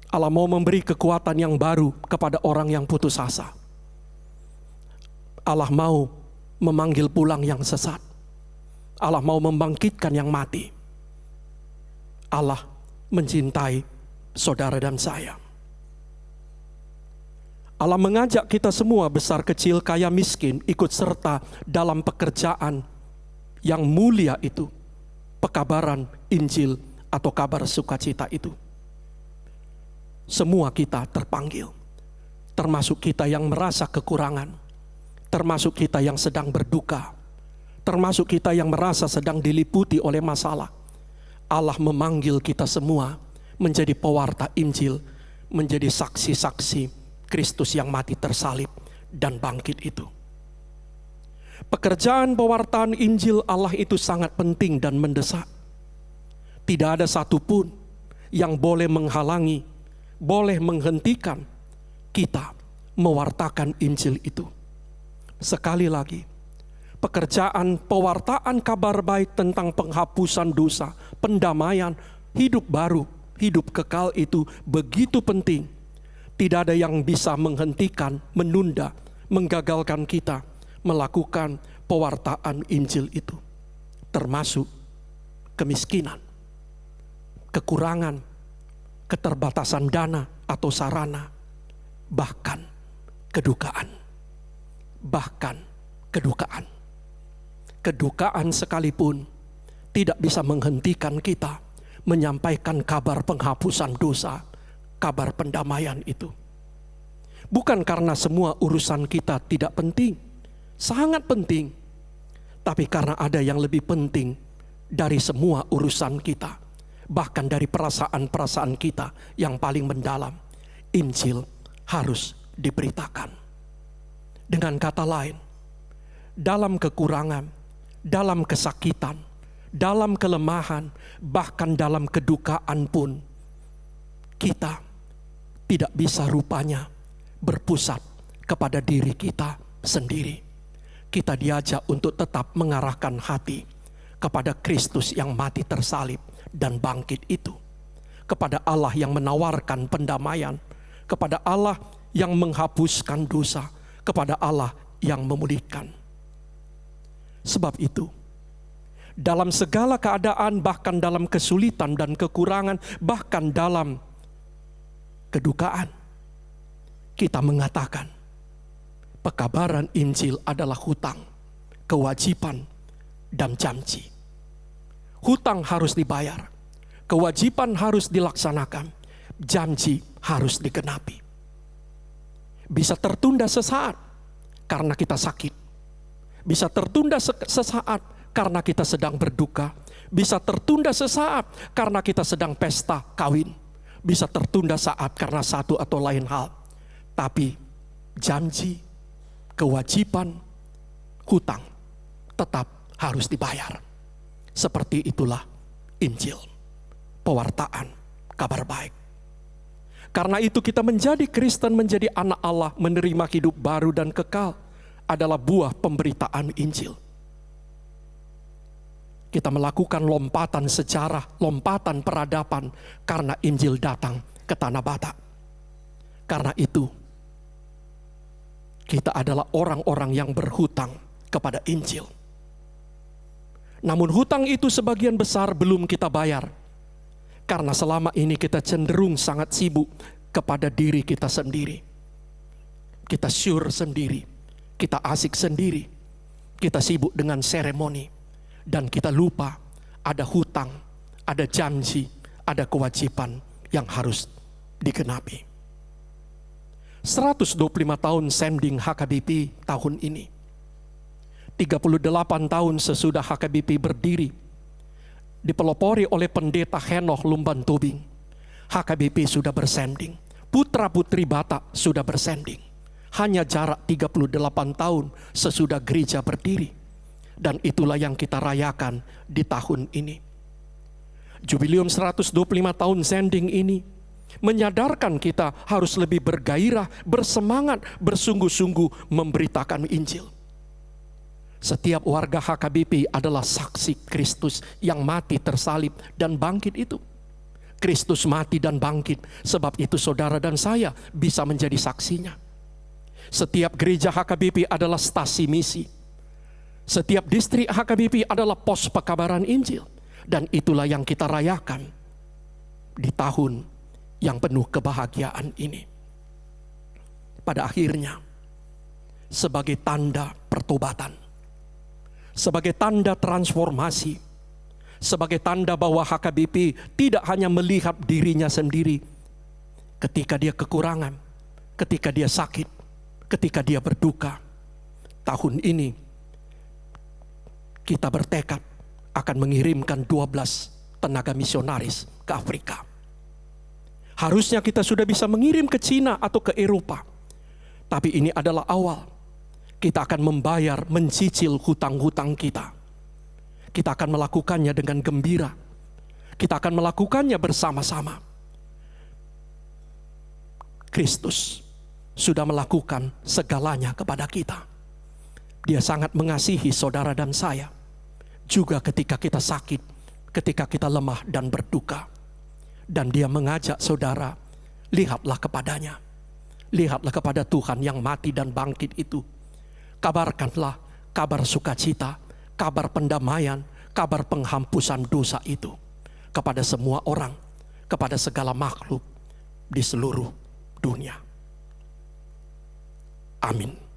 Allah mau memberi kekuatan yang baru kepada orang yang putus asa. Allah mau memanggil pulang yang sesat. Allah mau membangkitkan yang mati. Allah mencintai saudara dan saya. Allah mengajak kita semua, besar kecil, kaya miskin, ikut serta dalam pekerjaan yang mulia itu, pekabaran Injil atau kabar sukacita itu. Semua kita terpanggil, termasuk kita yang merasa kekurangan, termasuk kita yang sedang berduka, termasuk kita yang merasa sedang diliputi oleh masalah. Allah memanggil kita semua menjadi pewarta Injil, menjadi saksi-saksi Kristus yang mati tersalib dan bangkit itu. Pekerjaan pewartaan Injil Allah itu sangat penting dan mendesak. Tidak ada satupun yang boleh menghalangi, boleh menghentikan kita mewartakan Injil itu. Sekali lagi, pekerjaan pewartaan kabar baik tentang penghapusan dosa, pendamaian, hidup baru, hidup kekal itu begitu penting. Tidak ada yang bisa menghentikan, menunda, menggagalkan kita melakukan pewartaan Injil itu. Termasuk kemiskinan, kekurangan, keterbatasan dana atau sarana, bahkan kedukaan. Bahkan kedukaan. Kedukaan sekalipun tidak bisa menghentikan kita menyampaikan kabar penghapusan dosa, kabar pendamaian itu. Bukan karena semua urusan kita tidak penting, sangat penting, tapi karena ada yang lebih penting dari semua urusan kita, bahkan dari perasaan-perasaan kita yang paling mendalam. Injil harus diberitakan. Dengan kata lain, dalam kekurangan, dalam kesakitan, dalam kelemahan, bahkan dalam kedukaan pun, kita tidak bisa rupanya berpusat kepada diri kita sendiri. Kita diajak untuk tetap mengarahkan hati kepada Kristus yang mati tersalib dan bangkit itu. Kepada Allah yang menawarkan pendamaian, kepada Allah yang menghapuskan dosa, kepada Allah yang memulihkan. Sebab itu, dalam segala keadaan, bahkan dalam kesulitan dan kekurangan, bahkan dalam kedukaan, kita mengatakan pekabaran Injil adalah hutang, kewajiban, dan janji. Hutang harus dibayar, kewajiban harus dilaksanakan, janji harus digenapi. Bisa tertunda sesaat karena kita sakit, bisa tertunda sesaat karena kita sedang berduka, bisa tertunda sesaat karena kita sedang pesta kawin, bisa tertunda saat karena satu atau lain hal. Tapi janji, kewajiban, hutang tetap harus dibayar. Seperti itulah Injil, pewartaan kabar baik. Karena itu kita menjadi Kristen, menjadi anak Allah, menerima hidup baru dan kekal adalah buah pemberitaan Injil. Kita melakukan lompatan sejarah, lompatan peradaban karena Injil datang ke Tanah Batak. Karena itu, kita adalah orang-orang yang berhutang kepada Injil. Namun hutang itu sebagian besar belum kita bayar. Karena selama ini kita cenderung sangat sibuk kepada diri kita sendiri. Kita syur sendiri, kita asik sendiri, kita sibuk dengan seremoni. Dan kita lupa ada hutang, ada janji, ada kewajiban yang harus digenapi. 125 tahun sending HKBP tahun ini. 38 tahun sesudah HKBP berdiri, dipelopori oleh pendeta Henoch Lumban Tobing, HKBP sudah bersending. Putra-putri Batak sudah bersending. Hanya jarak 38 tahun sesudah gereja berdiri. Dan itulah yang kita rayakan di tahun ini. Jubileum 125 tahun sending ini menyadarkan kita harus lebih bergairah, bersemangat, bersungguh-sungguh memberitakan Injil. Setiap warga HKBP adalah saksi Kristus yang mati, tersalib, dan bangkit itu. Kristus mati dan bangkit, sebab itu saudara dan saya bisa menjadi saksinya. Setiap gereja HKBP adalah stasi misi. Setiap distrik HKBP adalah pos pekabaran Injil. Dan itulah yang kita rayakan di tahun yang penuh kebahagiaan ini. Pada akhirnya, sebagai tanda pertobatan, sebagai tanda transformasi, sebagai tanda bahwa HKBP tidak hanya melihat dirinya sendiri ketika dia kekurangan, ketika dia sakit, ketika dia berduka. Tahun ini kita bertekad akan mengirimkan 12 tenaga misionaris ke Afrika. Harusnya kita sudah bisa mengirim ke Cina atau ke Eropa. Tapi ini adalah awal. Kita akan membayar, mencicil hutang-hutang kita. Kita akan melakukannya dengan gembira. Kita akan melakukannya bersama-sama. Kristus sudah melakukan segalanya kepada kita. Dia sangat mengasihi saudara dan saya. Juga ketika kita sakit, ketika kita lemah dan berduka. Dan dia mengajak saudara, lihatlah kepadanya. Lihatlah kepada Tuhan yang mati dan bangkit itu. Kabarkanlah kabar sukacita, kabar pendamaian, kabar penghampusan dosa itu kepada semua orang, kepada segala makhluk di seluruh dunia. Amin.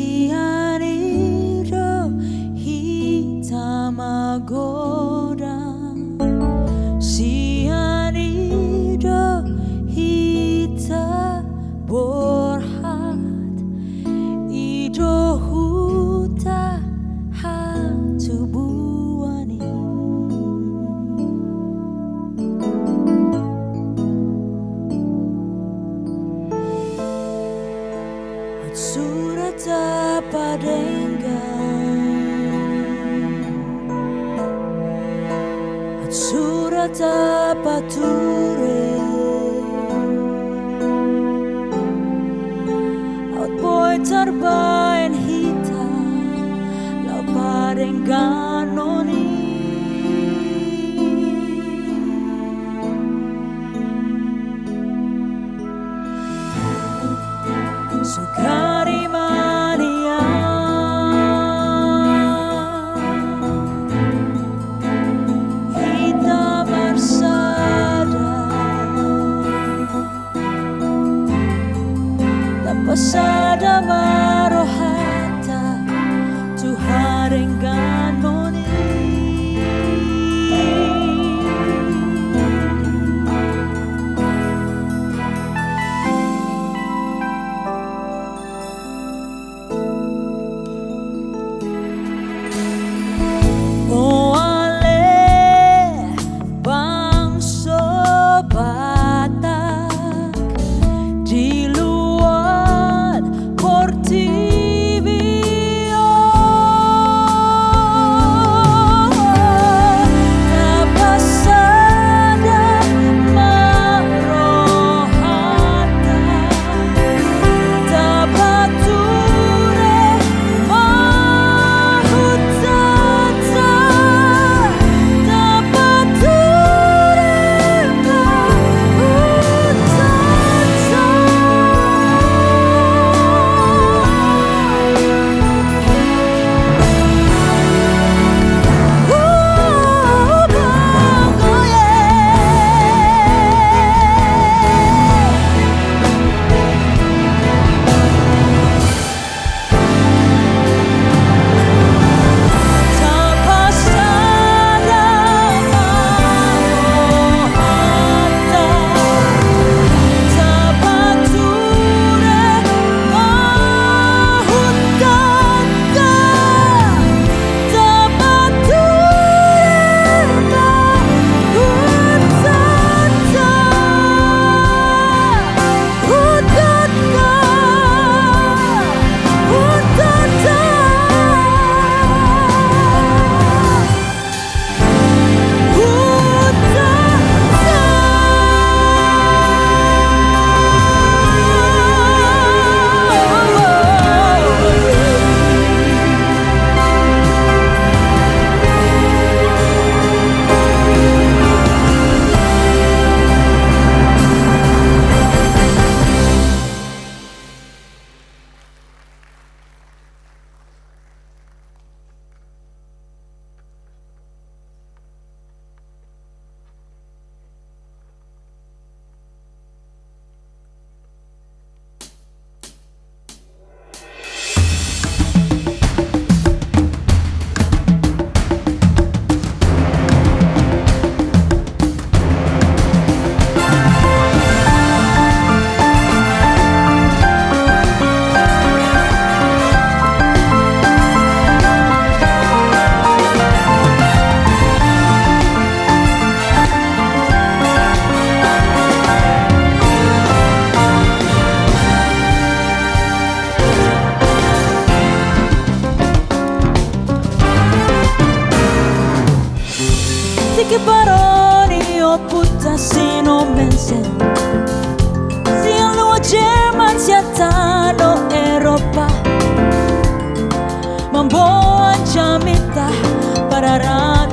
Sianida hitam agoda, sianida hitam borhat, ido huta hatubuani. Surat apa dengan surat apa ture out boy terbain hita lau parenganoni Sukari mania Hita bersada Tak pasada marohata Tuhan engganoni che parole ho puttasi non mense sia lo Jerman sia tano Eropa mambo ancamita para rat